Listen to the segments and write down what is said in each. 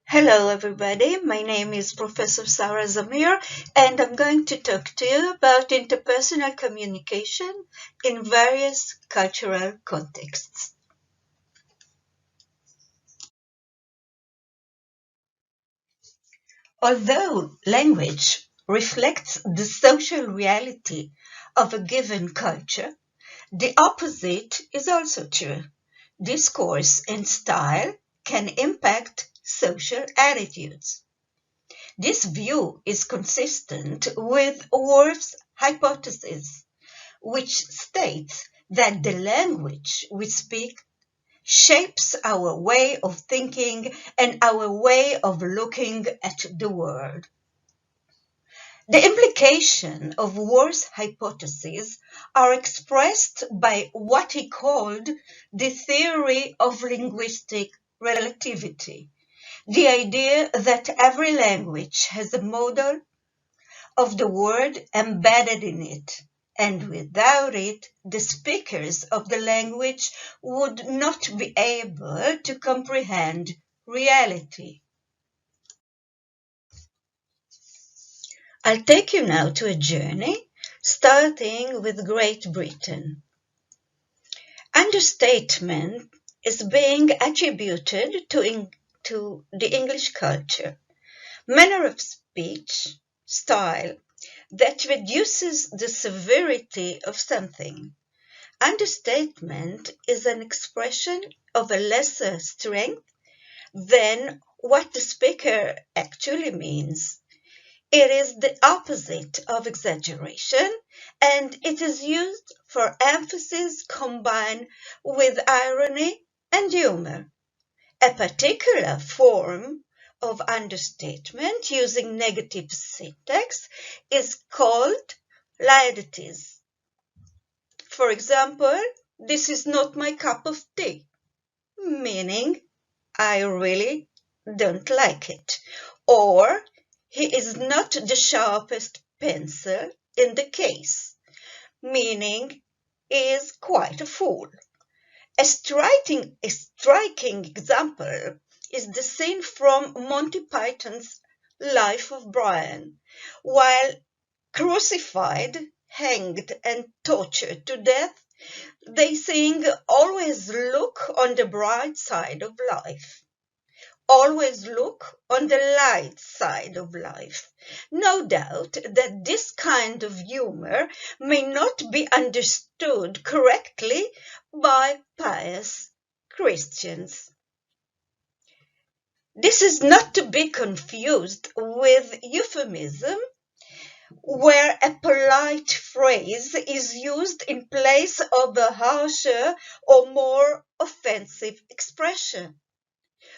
Hello everybody, my name is Professor Sara Zamir and I'm going to talk to you about interpersonal communication in various cultural contexts. Although language reflects the social reality of a given culture, the opposite is also true. Discourse and style can impact social attitudes. This view is consistent with Orwell's hypothesis, which states that the language we speak shapes our way of thinking and our way of looking at the world. The implications of Orwell's hypothesis are expressed by what he called the theory of linguistic relativity. The idea that every language has a model of the word embedded in it, and without it, the speakers of the language would not be able to comprehend reality. I'll take you now to a journey, starting with Great Britain. Understatement is being attributed to the English culture, manner of speech, style, that reduces the severity of something. Understatement is an expression of a lesser strength than what the speaker actually means. It is the opposite of exaggeration, and it is used for emphasis combined with irony and humor. A particular form of understatement using negative syntax is called liadities. For example, this is not my cup of tea, meaning I really don't like it. Or he is not the sharpest pencil in the case, meaning he is quite a fool. A striking example is the scene from Monty Python's Life of Brian. While crucified, hanged, and tortured to death, they sing, "Always look on the bright side of life." Always look on the light side of life. No doubt that this kind of humor may not be understood correctly by pious Christians. This is not to be confused with euphemism, where a polite phrase is used in place of a harsher or more offensive expression.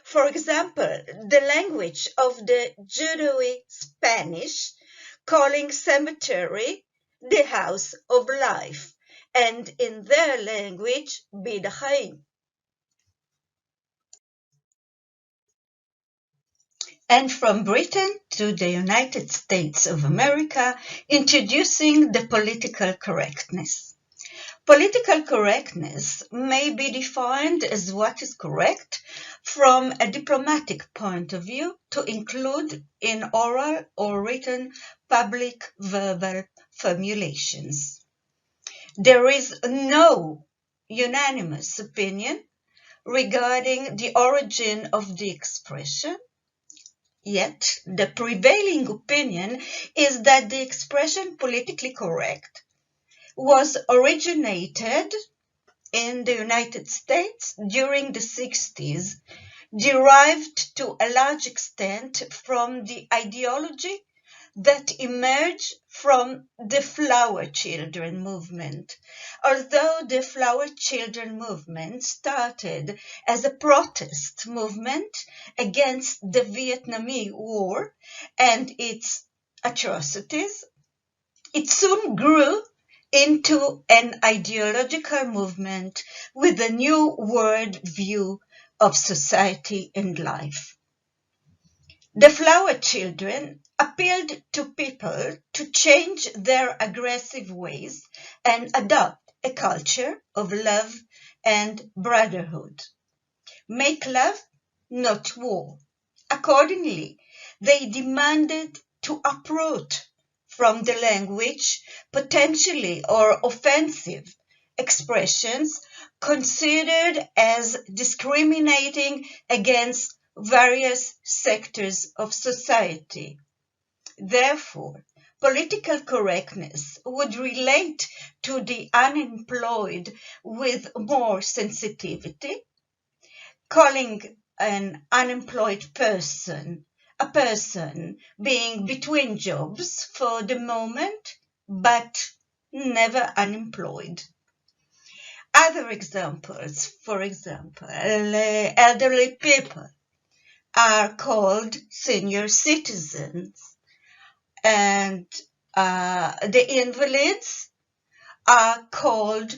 For example, the language of the Judeoid-Spanish, calling cemetery the house of life, and in their language, Beit HaChaim. And from Britain to the United States of America, introducing the political correctness. Political correctness may be defined as what is correct from a diplomatic point of view to include in oral or written public verbal formulations. There is no unanimous opinion regarding the origin of the expression. Yet, the prevailing opinion is that the expression politically correct was originated in the United States during the 60s, derived to a large extent from the ideology that emerged from the Flower Children movement. Although the Flower Children movement started as a protest movement against the Vietnamese War and its atrocities, it soon grew into an ideological movement with a new world view of society and life. The Flower Children appealed to people to change their aggressive ways and adopt a culture of love and brotherhood. Make love, not war. A Accordingly, they demanded to uproot from the language potentially or offensive expressions considered as discriminating against various sectors of society. Therefore, political correctness would relate to the unemployed with more sensitivity, calling an unemployed person a person being between jobs for the moment, but never unemployed. Other examples, for example, elderly people are called senior citizens, and the invalids are called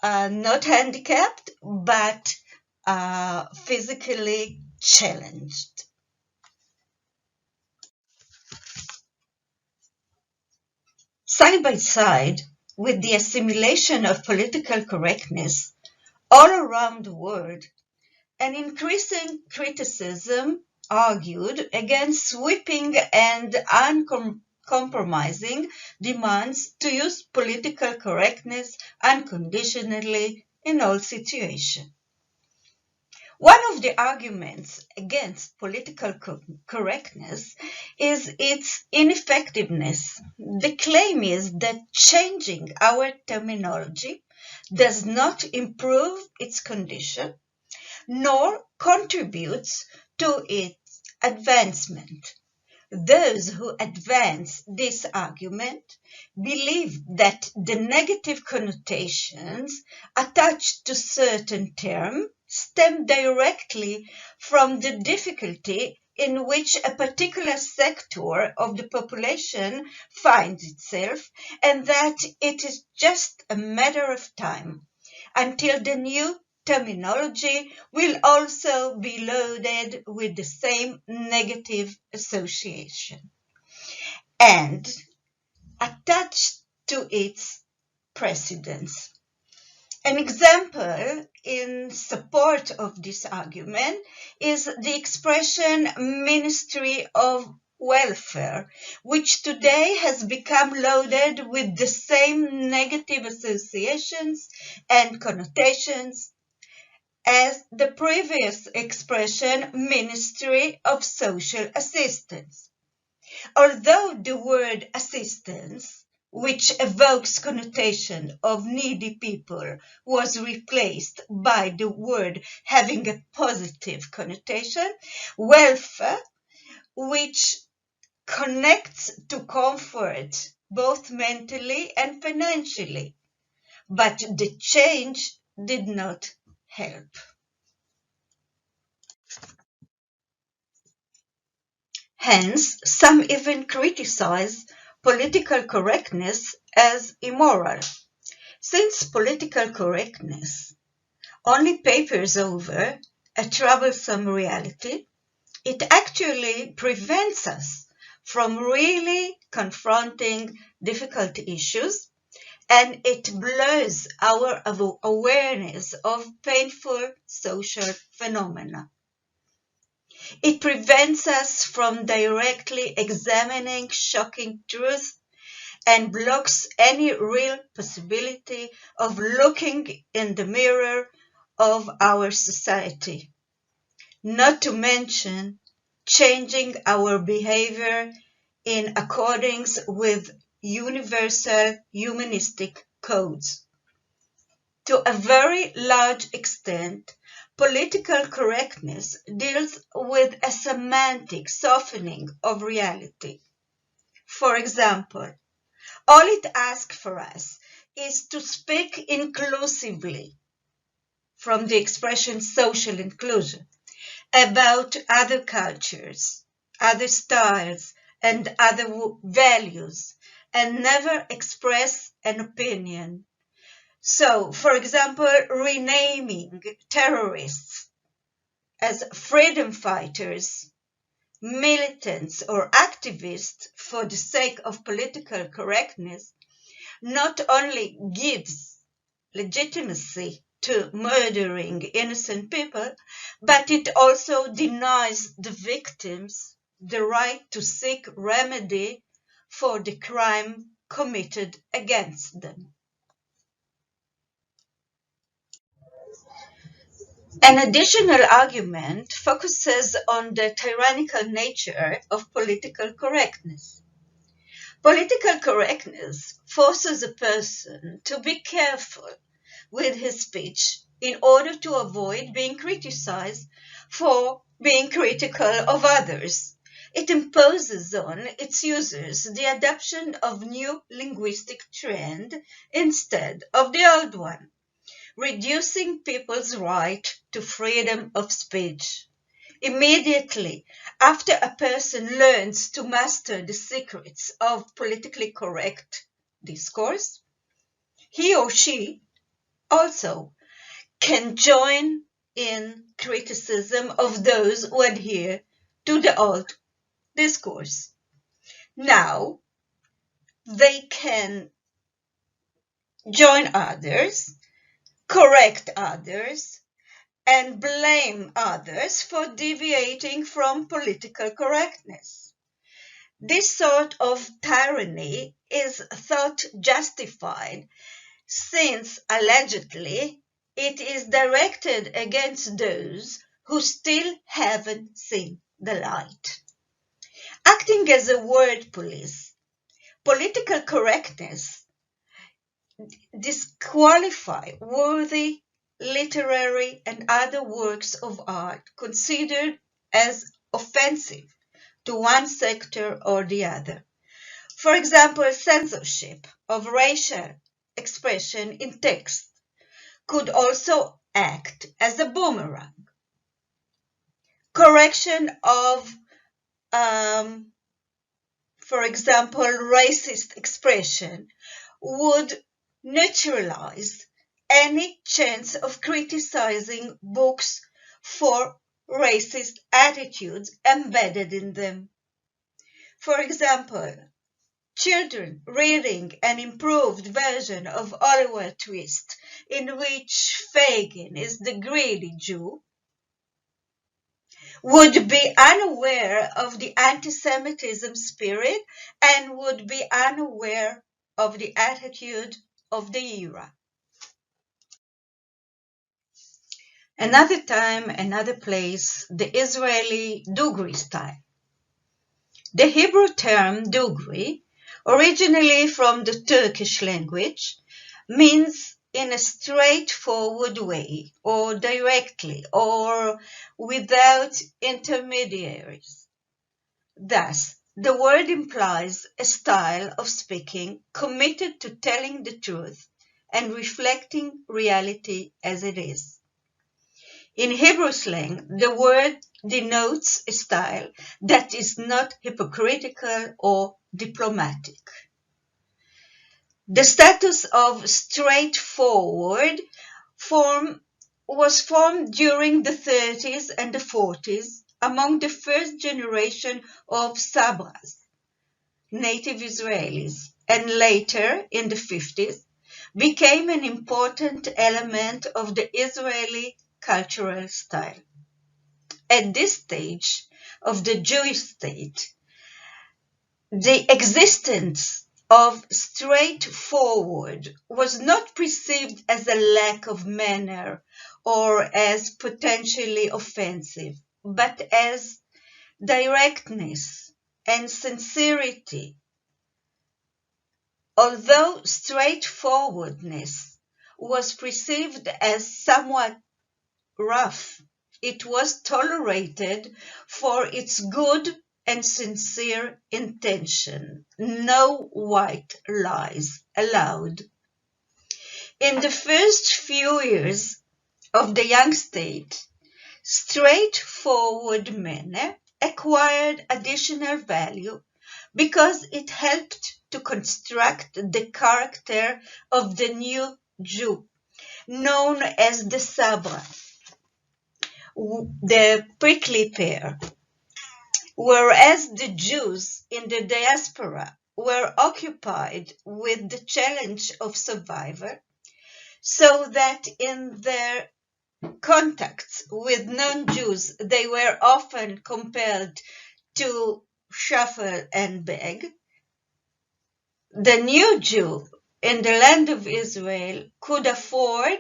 not handicapped, but physically challenged. Side by side with the assimilation of political correctness all around the world, an increasing criticism argued against sweeping and uncompromising demands to use political correctness unconditionally in all situations. One of the arguments against political correctness is its ineffectiveness. The claim is that changing our terminology does not improve its condition, nor contributes to its advancement. Those who advance this argument believe that the negative connotations attached to certain terms stem directly from the difficulty in which a particular sector of the population finds itself, and that it is just a matter of time until the new terminology will also be loaded with the same negative association and attached to its precedence. An example in support of this argument is the expression Ministry of Welfare, which today has become loaded with the same negative associations and connotations as the previous expression Ministry of Social Assistance. Although the word assistance, which evokes connotation of needy people, was replaced by the word having a positive connotation, welfare, which connects to comfort both mentally and financially. But the change did not help. Hence, some even criticize political correctness as immoral. Since political correctness only papers over a troublesome reality, it actually prevents us from really confronting difficult issues, and it blurs our awareness of painful social phenomena. It prevents us from directly examining shocking truth and blocks any real possibility of looking in the mirror of our society, not to mention changing our behavior in accordance with universal humanistic codes. To a very large extent, political correctness deals with a semantic softening of reality. For example, all it asks for us is to speak inclusively, from the expression social inclusion, about other cultures, other styles, and other values, and never express an opinion. So, for example, renaming terrorists as freedom fighters, militants, or activists for the sake of political correctness not only gives legitimacy to murdering innocent people, but it also denies the victims the right to seek remedy for the crime committed against them. An additional argument focuses on the tyrannical nature of political correctness. Political correctness forces a person to be careful with his speech in order to avoid being criticized for being critical of others. It imposes on its users the adoption of new linguistic trend instead of the old one, reducing people's right to freedom of speech. Immediately after a person learns to master the secrets of politically correct discourse, he or she also can join in criticism of those who adhere to the old discourse. Now, they can join others, correct others, and blame others for deviating from political correctness. This sort of tyranny is thought justified since allegedly it is directed against those who still haven't seen the light. Acting as a word police, political correctness disqualify worthy literary and other works of art considered as offensive to one sector or the other. For example, censorship of racial expression in text could also act as a boomerang. Correction of, for example, racist expression would neutralize any chance of criticizing books for racist attitudes embedded in them. For example, children reading an improved version of Orwell twist in which Fagin is the greedy Jew would be unaware of the anti-Semitism spirit and would be unaware of the attitude of the era. Another time, another place, the Israeli Dugri style. The Hebrew term Dugri, originally from the Turkish language, means in a straightforward way, or directly, or without intermediaries. Thus, the word implies a style of speaking committed to telling the truth and reflecting reality as it is. In Hebrew slang, the word denotes a style that is not hypocritical or diplomatic. The status of straightforward was formed during the 30s and the 40s among the first generation of Sabras, native Israelis, and later in the 50s became an important element of the Israeli cultural style. At this stage of the Jewish state, the existence of straightforward was not perceived as a lack of manner or as potentially offensive, but as directness and sincerity. Although straightforwardness was perceived as somewhat rough, it was tolerated for its good and sincere intention. No white lies allowed. In the first few years of the young state, straightforward manner acquired additional value because it helped to construct the character of the new Jew, known as the Sabra, the prickly pear. Whereas the Jews in the diaspora were occupied with the challenge of survival, so that in their contacts with non-Jews, they were often compelled to shuffle and beg. The new Jew in the land of Israel could afford,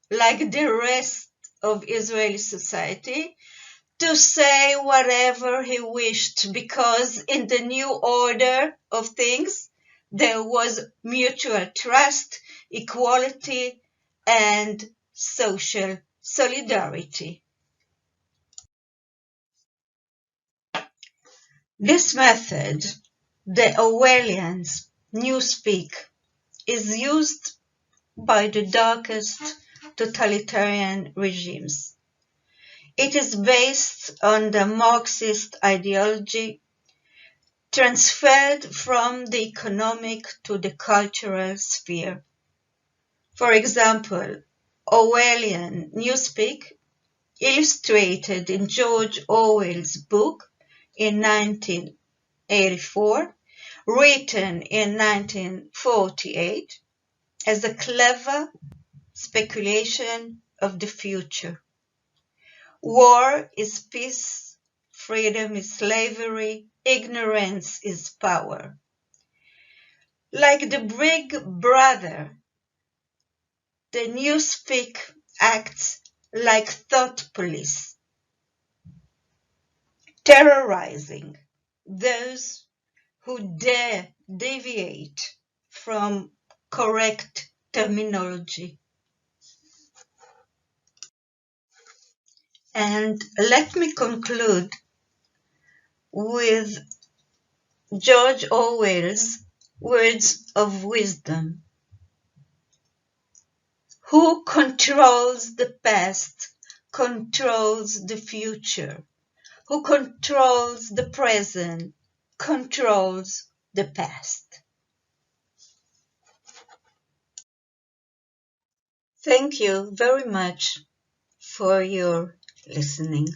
like the rest of Israeli society, to say whatever he wished, because in the new order of things, there was mutual trust, equality, and social solidarity. This method, the Orwellian's newspeak, is used by the darkest totalitarian regimes. It is based on the Marxist ideology transferred from the economic to the cultural sphere. For example, Orwellian newspeak, illustrated in George Orwell's book in 1984, written in 1948, as a clever speculation of the future. War is peace, freedom is slavery, ignorance is power. Like the big brother, the newspeak acts like thought police, terrorizing those who dare deviate from correct terminology. And let me conclude with George Orwell's words of wisdom. Who controls the past controls the future. Who controls the present controls the past. Thank you very much for your listening.